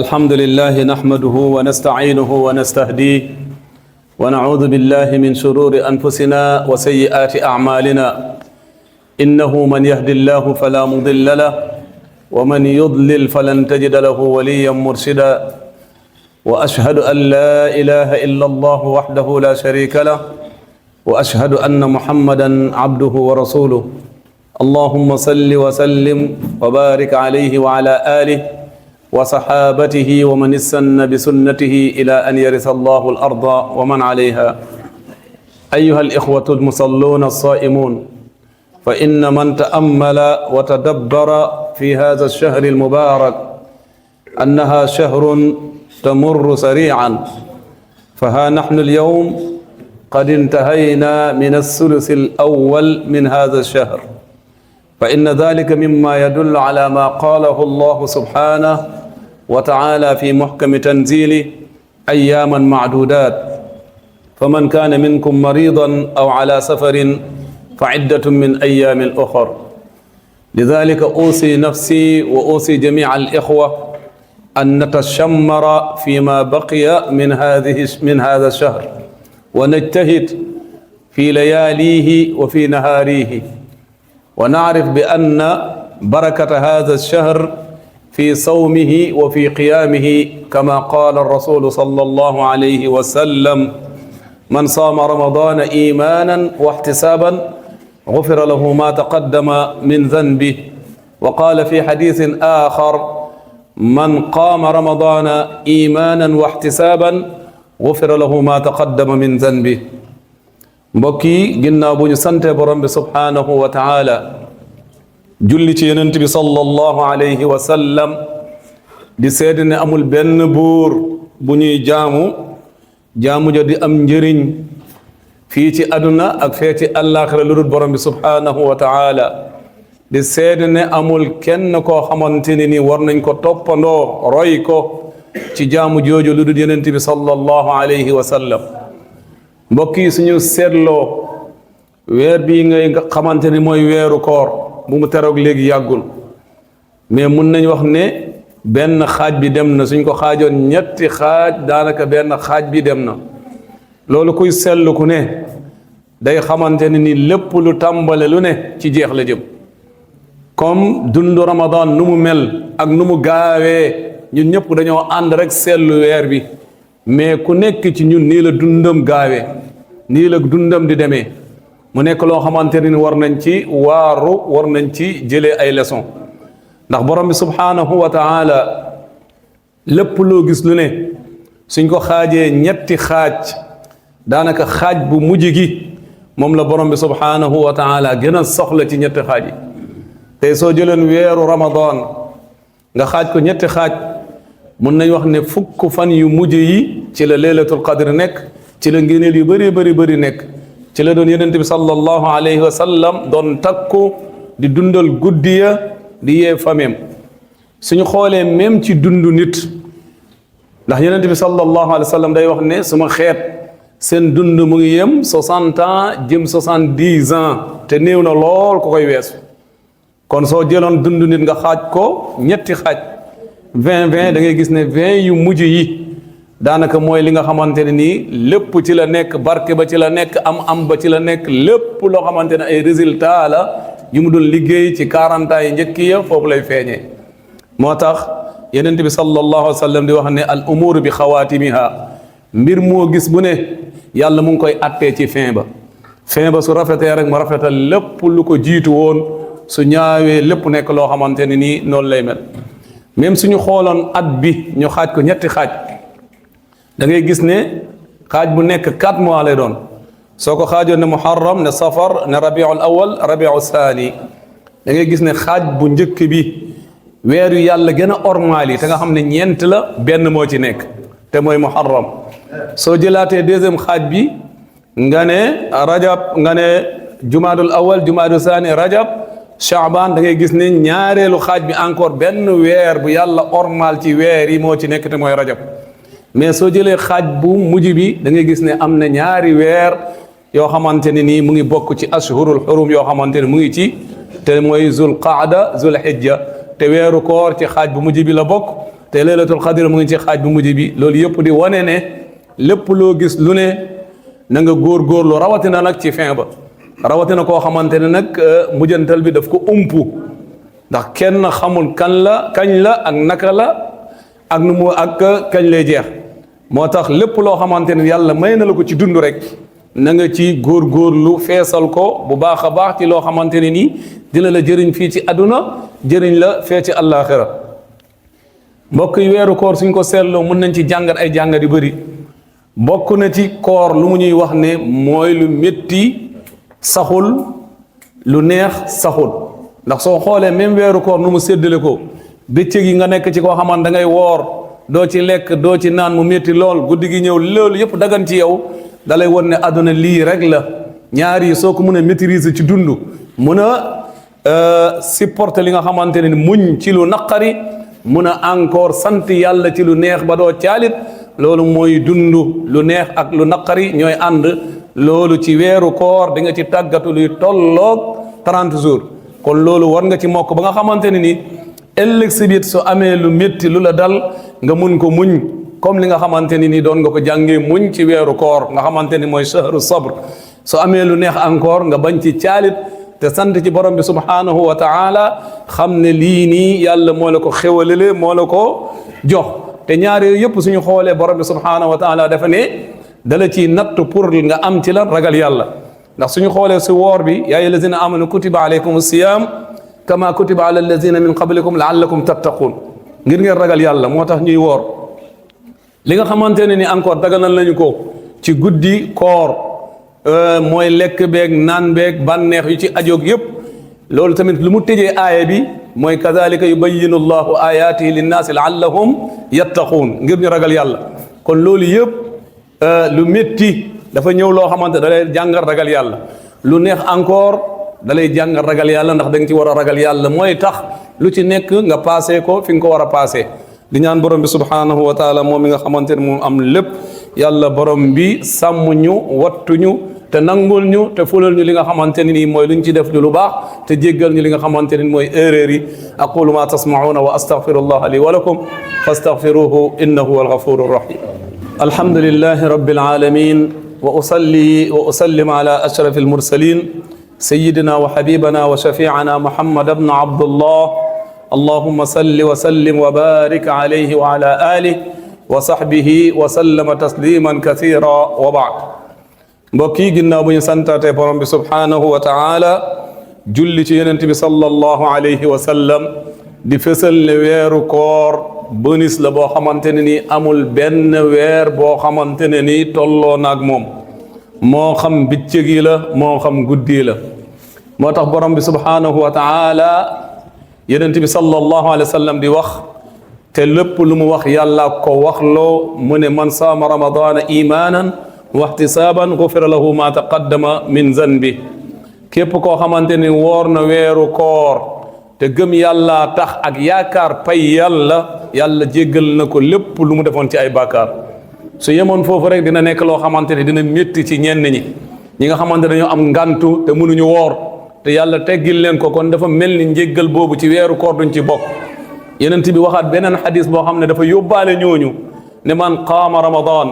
الحمد لله نحمده ونستعينه ونستهديه ونعوذ بالله من شرور أنفسنا وسيئات أعمالنا إنه من يهد الله فلا مضل له ومن يضلل فلن تجد له وليا مرشدا وأشهد أن لا إله إلا الله وحده لا شريك له وأشهد أن محمدا عبده ورسوله اللهم صل وسلم وبارك عليه وعلى آله وصحابته ومن استنى بسنته إلى أن يرث الله الأرض ومن عليها. أيها الإخوة المصلون الصائمون، فإن من تأمل وتدبر في هذا الشهر المبارك أنها شهر تمر سريعا، فها نحن اليوم قد انتهينا من الثلث الأول من هذا الشهر، فإن ذلك مما يدل على ما قاله الله سبحانه وتعالى في محكم تنزيله أياما معدودات، فمن كان منكم مريضا أو على سفر فعدة من أيام أخر. لذلك أوصي نفسي وأوصي جميع الإخوة أن نتشمر فيما بقي من هذا الشهر، ونجتهد في لياليه وفي نهاريه، ونعرف بأن بركة هذا الشهر في صومه وفي قيامه، كما قال الرسول صلى الله عليه وسلم: من صام رمضان إيمانا واحتسابا غفر له ما تقدم من ذنبه. وقال في حديث آخر: من قام رمضان إيمانا واحتسابا غفر له ما تقدم من ذنبه. mbokki ginnaaw bu ñu sante borom bi subhaanahu wa taala julli ci yonent bi sallallahu alayhi wa sallam di seede ne amul benn buur bu ñuy jaamu ja di am njëriñ fii ci àdduna ak fee ci àllaaxira lu dul borom bi subhaanahu wa taala di seede ne amul kenn koo xamante ne ni war nañ ko toppandoo roy ko ci jaamu jooju lu dul yonent bi sallallahu alayhi wa sallam. mbokk yi suñu seetloo weer bii ngay xamante ni mooy weeru koor bu mu teroog léegi yàggul, mais mun nañ wax ne benn xaaj bi dem na. suñ ko xaajoon ñetti xaaj daanaka benn xaaj bi dem na. loolu kuy seetlu ku ne day xamante ne ni lépp lu tàmbale lu ne ci jeex la jëm. comme dundu Ramadan nu mu mel ak nu mu gaawee, ñun ñëpp dañoo ànd rek seetlu weer bi, mais ku nekk ci ñun nii la dundam gaawee, nii la dundam di demee. mu nekk loo xamante ni war nañ ci waaru, war nañ ci jëlee ay leçon, ndax borom bi subhaanahu wa taala lépp loo gis lu ne suñ ko xaajee ñetti xaaj, daanaka xaaj bu mujj gi moom la borom bi subhaanahu wa taala gën a soxla ci ñetti xaaj yi. tey soo jëleen weeru Ramadan nga xaaj ko ñetti xaaj, mun nañ wax ne fukk fan yu mujj yi ci la laylatul qadr nekk, ci la ngëneel yu bëri nekk, ci la doon yonent bi sallallahu alayhi wa sallam doon takku di dundal guddi ya di yee fameem. suñu xoolee même ci dundu nit, ndax yonent bi sallallahu alayhi wa sallam day wax ne suma xeet seen dund mu ngi yem 60 ans jëm 70 ans, te néew na lool ko koy weesu. kon soo jëloon dundu nit nga xaaj ko ñetti xaaj 20 da ngay gis ne 20 yu mujj yi daanaka mooy li nga xamante ne nii lépp ci la nekk, barke ba ci la nekk, am ba ci la nekk, lépp loo xamante ne ay résultat la yu mu doon liggéey ci 40 ans yi njëkk ya foofu lay feeñee. moo tax yonent bi sallallahu alayhi wa sallam di wax ne al umur bi xawaatimiha, mbir moo gis bu ne yàlla mu ngi koy attee ci fin ba su rafetee rek ma rafetal lépp lu ko jiitu woon, su ñaawee lépp nekk loo xamante ne nii noonu lay mel. même suñu xooloon at bi ñu xaaj ko ñetti xaaj, da ngay gis ne xaaj bu nekk 4 mois lay doon. soo ko xaajoon ne muharram, ne safar, ne rabiul awal, rabiul saani, da ngay gis ne xaaj bu njëkk bi weer yu yàlla gën a ormaal yi te nga xam ne ñeent la, benn moo ci nekk te mooy muharram. soo jëlaatee deuxième xaaj bi nga ne rajab, nga ne jumaadul awal, jumaadul saani, rajab, Shaaban, da ngay gis ne ñaareelu xaaj bi encore benn weer bu yàlla ormal ci weer yi moo ci nekk te mooy rajab. mais soo jëlee xaaj bu mujj bi da ngay gis ne am na ñaari weer yoo xamante ne nii mu ngi bokk ci ashhurul xurum yoo xamante ne mu ngi ci, te mooy zul qaada zul hijja, te weeru koor ci xaaj bu mujj bi la bokk te laylatul qadr mu ngi ci xaaj bu mujj bi loolu yëpp di wane ne lépp loo gis lu ne na nga góorgóorlu rawatina nag ci fin ba rawatina koo xamante ne nag mujjantal bi daf ko umpu ndax kenn xamul kañ la ak naka la ak nu mu ak kañ lay jeex moo tax lépp loo xamante ne yàlla may na la ko ci dund rek na nga ci góorgóorlu feesal ko bu baax a baax ci loo xamante ne nii dina la jëriñ fii ci àdduna jëriñ la fee ci àllaaxira mbokk yi weeru koor suñ ko seetloo mën nañ ci jàngat ay jàngat yu bëri bokk na ci koor lu mu ñuy wax ne mooy lu métti saxul lu neex saxul ndax soo xoolee même weeru koor nu mu séddale ko bëccëg yi nga nekk ci koo xamante da ngay woor doo ci lekk doo ci naan mu métti lool guddi gi ñëw loolu yëpp dagan ci yow dalay won ne àdduna lii rek la ñaar yi soo ko mën a maîtriser ci dund mun a supporter li nga xamante ne muñ ci lu naqari mun a encore sant yàlla ci lu neex ba doo caalit loolu mooy dund lu neex ak lu naqari ñooy ànd loolu ci weeru koor di nga ci tàggatu luy tolloog 30 jours kon loolu war nga ci mokk ba nga xamante ne ni ëllëg si biir su amee lu métti lu la dal nga mun ko muñ comme li nga xamante ni nii doon nga ko jàngee muñ ci weeru koor nga xamante ni mooy shahru sabr su amee lu neex encore nga bañ ci caalit te sant ci borom bi subhanahu wa taala xam ne lii nii yàlla moo la ko xewalele moo la ko jox te ñaar yooyu yëpp suñu xoolee borom bi subhanahu wa taala dafa ne dala ci natt pour nga am ci la ragal yàlla ndax suñu xoolee si woor bi yaa ayyuha allazina amanu kutiba alaykum siyam kama kutiba ala allazina min qablikum laallakum tattaqun ngir ngeen ragal yàlla moo tax ñuy woor li nga xamante ne ni encore daganal nañu ko ci guddi koor mooy lekk beeg naan beeg bànneex yu ci ajoog yëpp loolu tamit lu mu tëjee aaya bi mooy kadalika yubayinu llahu ayatihi linnaasi laallahum yattaquun ngir ñu ragal yàlla kon loolu yëpp lu métti dafa ñëw loo xamante da lay jàngal ragal yàlla lu neex encore da lay jàngal ragal yàlla ndax da nga ci war a ragal yàlla mooy tax lu ci nekk nga passé ko fi nga ko war a passé di ñaan borom bi subhanahu wa taala moom mi nga xamante ne moom am lépp yàlla borom bi sàmm ñu wattuñu te nangul ñu te fulal ñu li nga xamante ne nii mooy lu ñu ci def lu baax te jéggal ñu li nga xamante ne mooy erreur yi aqulu ma tasmauna wa astaghfirullah li wa lakum fastaghfiruhu innahu huwal ghafurur rahim alhamdulillahi rabbil alamin wa usalli wa usallim ala ashrafil mursalin سيدنا وحبيبنا وشفيعنا محمد بن عبد الله اللهم صل وسلم وبارك عليه وعلى آله وصحبه وسلم تسليما كثيرا وبعد mbokki ginnaaw bu ñu santaate borom bi subhanahu wa taala julli ci yonent bi sallallahu alayhi wa sallam di fësal ne weeru koor bonus la boo xamante ne ni amul benn weer boo xamante ne ni tolloo naag moom moo xam bëccëg yi la moo xam guddi la moo tax borom bi subhanahu wa taala yonent bi sallallahu alayhi wa sallam di wax te lépp lu mu wax yàlla ko waxloo mu ne man saama ramadana imanan wa ihtisaban gufira lahu ma taqaddama min zanbi képp koo xamante ni woor na weeru koor te gëm yàlla tax ak yaakaar pay yàlla jéggal na ko lépp lu mu defoon ci ay bàkkaar su yemoon foofu rek dina nekk loo xamante ne dina métti ci ñenn ñi nga xamante dañoo am ngantu te mënuñu woor te yàlla teggil leen ko kon dafa mel ni njéggal boobu ci weeru koor duñ ci bokk yenent bi waxaat beneen xadis boo xam ne dafa yóbbaale ñooñu ne man qaama ramadan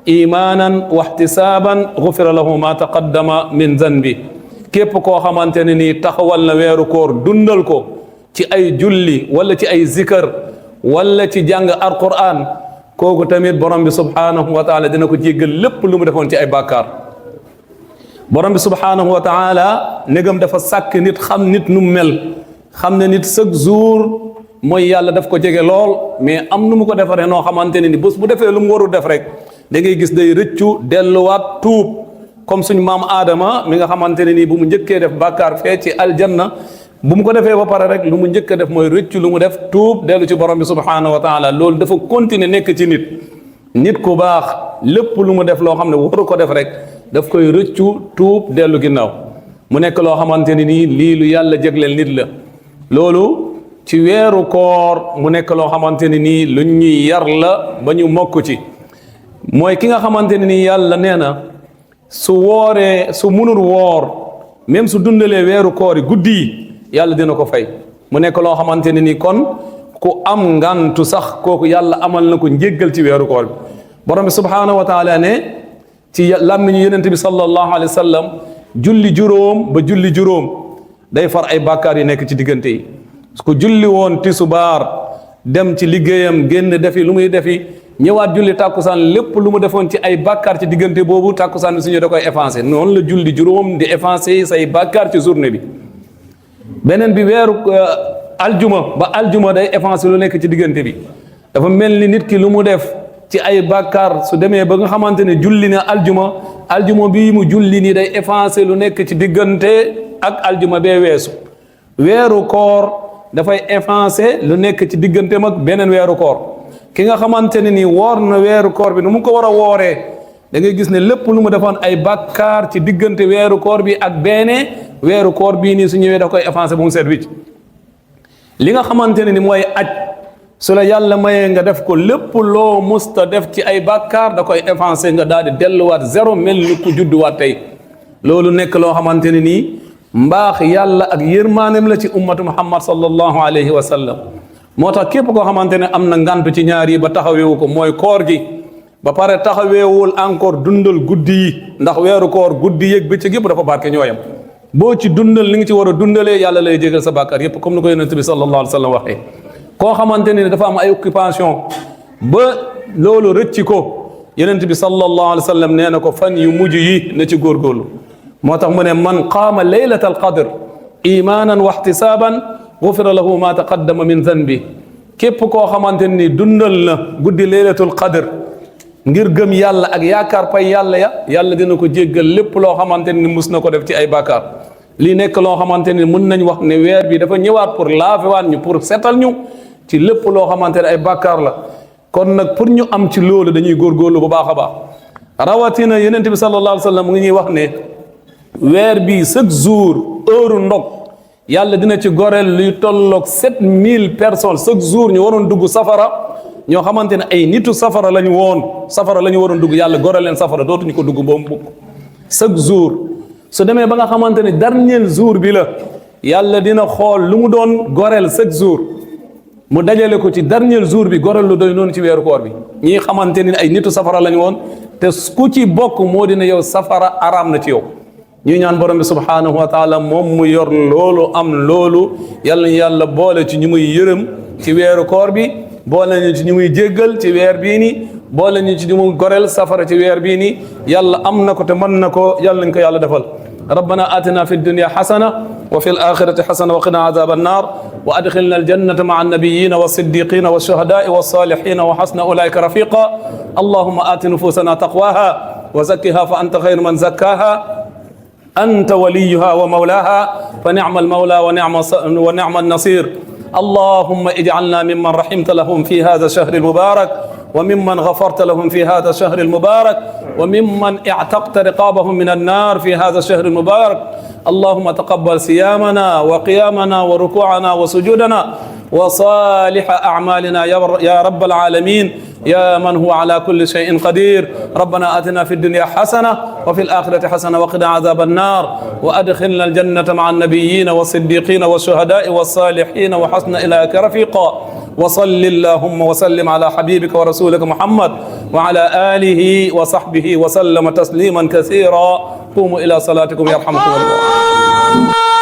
imanan wa ihtisaban gufira lahu ma taqaddama min zanbi képp koo xamante ne nii taxawal na weeru koor dundal ko ci ay julli wala ci ay zikar wala ci jàng alquran kooku tamit borom bi subhanahu wa taala dina ko jéggal lépp lu mu defoon ci ay bàkkaar borom bi subhanahu wa taala négam dafa sàkk nit xam nit nu mel xam ne nit chaque jour mooy yàlla daf ko jege lool mais am nu mu ko defaree noo xamante ne ni bés bu defee lu mu warul def rek da ngay gis day rëccu delluwaat tuub comme suñ maam Adama mi nga xamante ne nii bu mu njëkkee def bàkkaar fee ci aljanna bu mu ko defee ba pare rek lu mu njëkk a def mooy rëccu lu mu def tuub dellu ci borom bi subhanahu wa taala loolu dafa continuer nekk ci nit ku baax lépp lu mu def loo xam ne waru ko def rek daf koy rëccu tuub dellu ginnaaw mu nekk loo xamante ne nii lii lu yàlla jégleel nit la loolu ci weeru koor mu nekk loo xamante ne nii lu ñuy yar la ba ñu mokk ci mooy ki nga xamante ne nii yàlla nee na su wooree su munul woor même su dundalee weeru koor yi guddi yi yàlla dina ko fay mu nekk loo xamante ne nii kon ku am ngantu sax kooku yàlla amal na ko njéggal ci weeru koor bi borom bi subhaanahu wa taala ne ci làmmiñu yonent bi sallallahu alayhi wa sallam julli juróom ba julli juróom day far ay bàkkaar yu nekk ci diggante yi ku julli woon tisbaar dem ci liggéeyam génn defi lu muy defi ñëwaat julli tàkkusaan lépp lu mu defoon ci ay bàkkaar ci diggante boobu tàkkusaan bi suñu da koy effacé noonu la julli juróom di effacé say bàkkaar ci journée bi beneen bi weeru aljuma ba aljuma day effacé lu nekk ci diggante bi dafa mel ni nit ki lu mu def ci ay bàkkaar su demee ba nga xamante ne julli na aljuma bii mu julli ni day effacé lu nekk ci diggante ak aljuma bee weesu weeru koor dafay effacé lu nekk ci diggante mag beneen weeru koor ki nga xamante ne ni woor na weeru koor bi nu mu ko war a wooree da ngay gis ne lépp lu mu defoon ay bàkkaar ci diggante weeru koor bi ak beneen weeru koor bii nii su ñëwee da koy effacé bu mu seet wicc li nga xamante ne ni mooy aj su la yàlla mayee nga def ko lépp loo musta def ci ay bàkkaar da koy effacé nga daal di delluwaat zéro mel ni ku judduwaat tey loolu nekk loo xamante ne nii mbaax yàlla ak yërmaanem la ci ummatu muhammad sallallahu alayhi wa sallam moo tax képp koo xamante ne am na ngantu ci ñaar yi ba taxaweewu ko mooy koor gi ba pare taxaweewul encore dundal guddi yi ndax weeru koor guddi yëg bëccëg yëpp dafa barke ñooyam boo ci dundal li nga ci war a dundalee yàlla lay jégal sa bàkkaar yëpp comme ni ko yonent bi sallallahu alayhi wa sallam waxee koo xamante ne dafa am ay occupation ba loolu rëcci ko yonent bi sallallahu alayhi wa sallam nee na ko fan yu mujj yi na ci góorgóorlu moo tax mu ne man qaama laylata alqadr imanan wa ihtisaban gufira lahu ma taqaddama min zanbi képp koo xamante ni dundal na guddi laylatul qadr ngir gëm yàlla ak yaakaar pay yàlla yàlla dina ko jéggal lépp loo xamante ni mus na ko def ci ay bàkkaar lii nekk loo xamante ni mun nañ wax ne weer bi dafa ñëwaat pour laafewaat ñu pour setal ñu ci lépp loo xamante ne ay bàkkaar la kon nag pour ñu am ci loolu dañuy góorgóorlu bu baax a baax rawatina yonent bi sallallahu alayhi wa sallam mu ngi ñuy wax ne weer bi chaque jour heure ndog yàlla dina ci goreel luy tolloog 7000 personnes chaque jour ñu waroon dugg safara ñoo xamante ne ay nitu safara lañu waroon dugg yàlla goreel leen safara dootuñu ko dugg ba mu bukk chaque jour su demee ba nga xamante ne dernier jour bi la yàlla dina xool lu mu doon goreel chaque jour mu dajale ko ci dernier jour bi goreel lu doy noonu ci weeru koor bi ñi xamante ne ay nitu safara lañu woon te ku ci bokk moo dina yow safara araam na ci yow ñuy ñaan borom bi subhanahu wa taala moom mu yor loolu am loolu yàlla boole ci ñu muy yërëm ci weeru koor bi boole ñu ci ñu muy jéggal ci weer bii nii boole ñu ci ñu muy goreel safara ci weer bii nii yàlla am na ko te mën na ko yàlla nañ ko yàlla defal ربنا آتنا في الدنيا حسنة وفي الآخرة حسنة وقنا عذاب النار وأدخلنا الجنة مع النبيين والصديقين والشهداء والصالحين وحسن أولئك رفيقا اللهم آت نفوسنا تقواها وزكها فأنت خير من زكاها أنت وليها ومولاها فنعم المولى ونعم النصير اللهم اجعلنا ممن رحمت لهم في هذا الشهر المبارك وممن غفرت لهم في هذا الشهر المبارك وممن اعتقت رقابهم من النار في هذا الشهر المبارك اللهم تقبل صيامنا وقيامنا وركوعنا وسجودنا وصالح أعمالنا يا رب العالمين يا من هو على كل شيء قدير ربنا آتنا في الدنيا حسنة وفي الآخرة حسنة وقنا عذاب النار وأدخلنا الجنة مع النبيين والصديقين والشهداء والصالحين وحسن إليك رفيقا وصل اللهم وسلم على حبيبك ورسولك محمد وعلى آله وصحبه وسلم تسليما كثيرا قوموا إلى صلاتكم يرحمكم الله